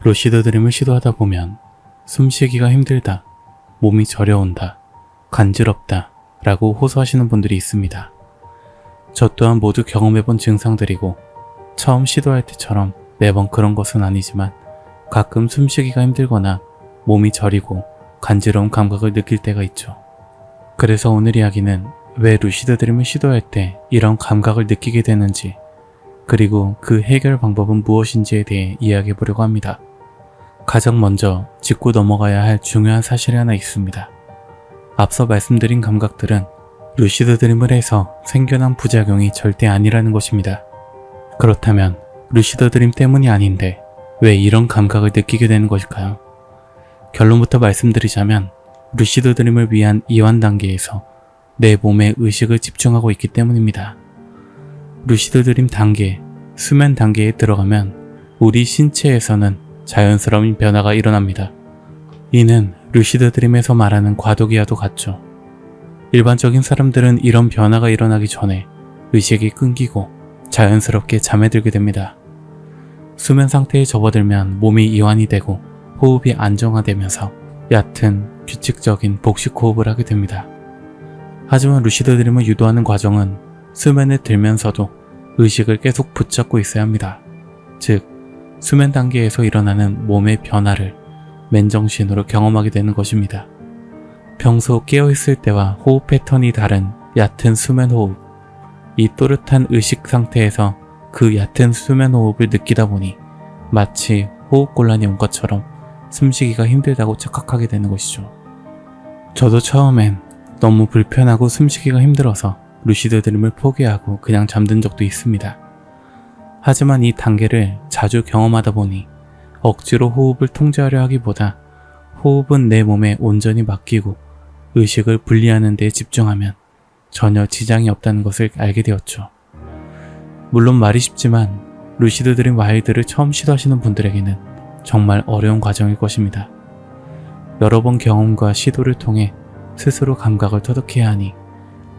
루시드 드림을 시도하다 보면 숨쉬기가 힘들다, 몸이 저려온다, 간지럽다 라고 호소하시는 분들이 있습니다. 저 또한 모두 경험해본 증상들이고 처음 시도할 때처럼 매번 그런 것은 아니지만 가끔 숨쉬기가 힘들거나 몸이 저리고 간지러운 감각을 느낄 때가 있죠. 그래서 오늘 이야기는 왜 루시드 드림을 시도할 때 이런 감각을 느끼게 되는지, 그리고 그 해결 방법은 무엇인지에 대해 이야기해 보려고 합니다. 가장 먼저 짚고 넘어가야 할 중요한 사실이 하나 있습니다. 앞서 말씀드린 감각들은 루시드 드림을 해서 생겨난 부작용이 절대 아니라는 것입니다. 그렇다면 루시드 드림 때문이 아닌데 왜 이런 감각을 느끼게 되는 것일까요? 결론부터 말씀드리자면 루시드 드림을 위한 이완 단계에서 내 몸에 의식을 집중하고 있기 때문입니다. 루시드 드림 단계, 수면 단계에 들어가면 우리 신체에서는 자연스러운 변화가 일어납니다. 이는 루시드 드림에서 말하는 과도기와도 같죠. 일반적인 사람들은 이런 변화가 일어나기 전에 의식이 끊기고 자연스럽게 잠에 들게 됩니다. 수면 상태에 접어들면 몸이 이완이 되고 호흡이 안정화되면서 얕은 규칙적인 복식 호흡을 하게 됩니다. 하지만 루시드 드림을 유도하는 과정은 수면에 들면서도 의식을 계속 붙잡고 있어야 합니다. 즉, 수면 단계에서 일어나는 몸의 변화를 맨정신으로 경험하게 되는 것입니다. 평소 깨어있을 때와 호흡 패턴이 다른 얕은 수면 호흡, 이 또렷한 의식 상태에서 그 얕은 수면 호흡을 느끼다 보니 마치 호흡곤란이 온 것처럼 숨쉬기가 힘들다고 착각하게 되는 것이죠. 저도 처음엔 너무 불편하고 숨쉬기가 힘들어서 루시드 드림을 포기하고 그냥 잠든 적도 있습니다. 하지만 이 단계를 자주 경험하다 보니 억지로 호흡을 통제하려 하기보다 호흡은 내 몸에 온전히 맡기고 의식을 분리하는 데 집중하면 전혀 지장이 없다는 것을 알게 되었죠. 물론 말이 쉽지만 루시드 드림 와일드를 처음 시도하시는 분들에게는 정말 어려운 과정일 것입니다. 여러 번 경험과 시도를 통해 스스로 감각을 터득해야 하니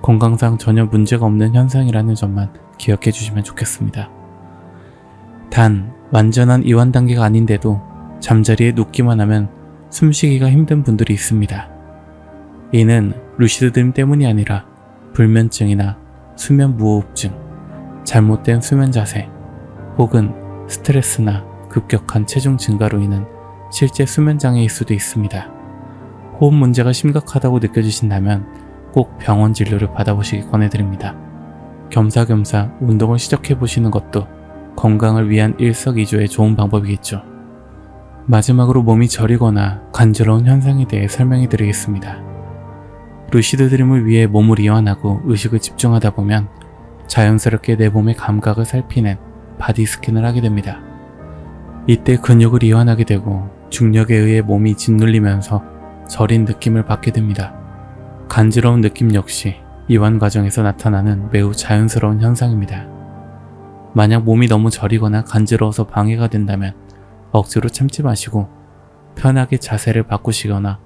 건강상 전혀 문제가 없는 현상이라는 점만 기억해 주시면 좋겠습니다. 단, 완전한 이완 단계가 아닌데도 잠자리에 눕기만 하면 숨쉬기가 힘든 분들이 있습니다. 이는 루시드 드림 때문이 아니라 불면증이나 수면 무호흡증, 잘못된 수면 자세, 혹은 스트레스나 급격한 체중 증가로 인한 실제 수면 장애일 수도 있습니다. 호흡 문제가 심각하다고 느껴지신다면 꼭 병원 진료를 받아보시기 권해드립니다. 겸사겸사 운동을 시작해보시는 것도 건강을 위한 일석이조의 좋은 방법이겠죠. 마지막으로 몸이 저리거나 간지러운 현상에 대해 설명해 드리겠습니다. 루시드 드림을 위해 몸을 이완하고 의식을 집중하다 보면 자연스럽게 내 몸의 감각을 살피는 바디 스캔을 하게 됩니다. 이때 근육을 이완하게 되고 중력에 의해 몸이 짓눌리면서 저린 느낌을 받게 됩니다. 간지러운 느낌 역시 이완 과정에서 나타나는 매우 자연스러운 현상입니다. 만약 몸이 너무 저리거나 간지러워서 방해가 된다면 억지로 참지 마시고 편하게 자세를 바꾸시거나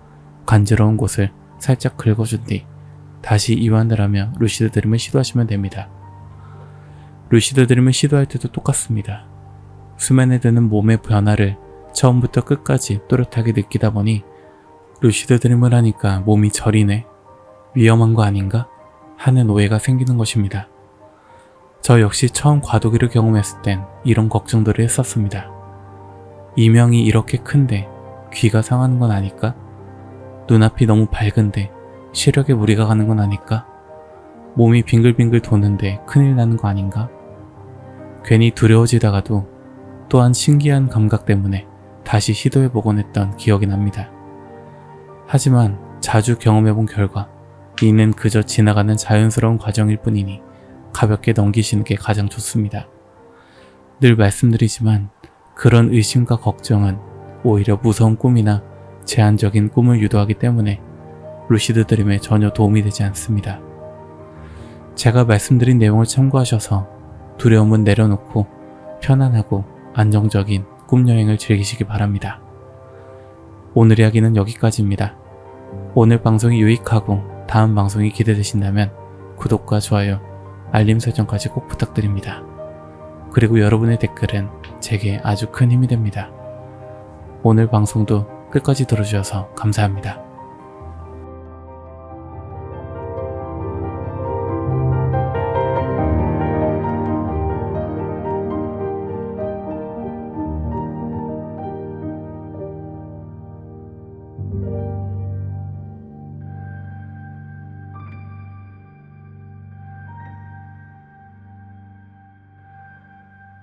간지러운 곳을 살짝 긁어준 뒤 다시 이완을 하며 루시드 드림을 시도하시면 됩니다. 루시드 드림을 시도할 때도 똑같습니다. 수면에 드는 몸의 변화를 처음부터 끝까지 또렷하게 느끼다 보니 루시드 드림을 하니까 몸이 저리네, 위험한 거 아닌가 하는 오해가 생기는 것입니다. 저 역시 처음 과도기를 경험했을 땐 이런 걱정들을 했었습니다. 이명이 이렇게 큰데 귀가 상하는 건 아닐까? 눈앞이 너무 밝은데 시력에 무리가 가는 건 아닐까? 몸이 빙글빙글 도는데 큰일 나는 거 아닌가? 괜히 두려워지다가도 또한 신기한 감각 때문에 다시 시도해보곤 했던 기억이 납니다. 하지만 자주 경험해본 결과 이는 그저 지나가는 자연스러운 과정일 뿐이니 가볍게 넘기시는 게 가장 좋습니다. 늘 말씀드리지만 그런 의심과 걱정은 오히려 무서운 꿈이나 제한적인 꿈을 유도하기 때문에 루시드 드림에 전혀 도움이 되지 않습니다. 제가 말씀드린 내용을 참고하셔서 두려움은 내려놓고 편안하고 안정적인 꿈여행을 즐기시기 바랍니다. 오늘 이야기는 여기까지입니다. 오늘 방송이 유익하고 다음 방송이 기대되신다면 구독과 좋아요, 알림 설정까지 꼭 부탁드립니다. 그리고 여러분의 댓글은 제게 아주 큰 힘이 됩니다. 오늘 방송도 끝까지 들어주셔서 감사합니다.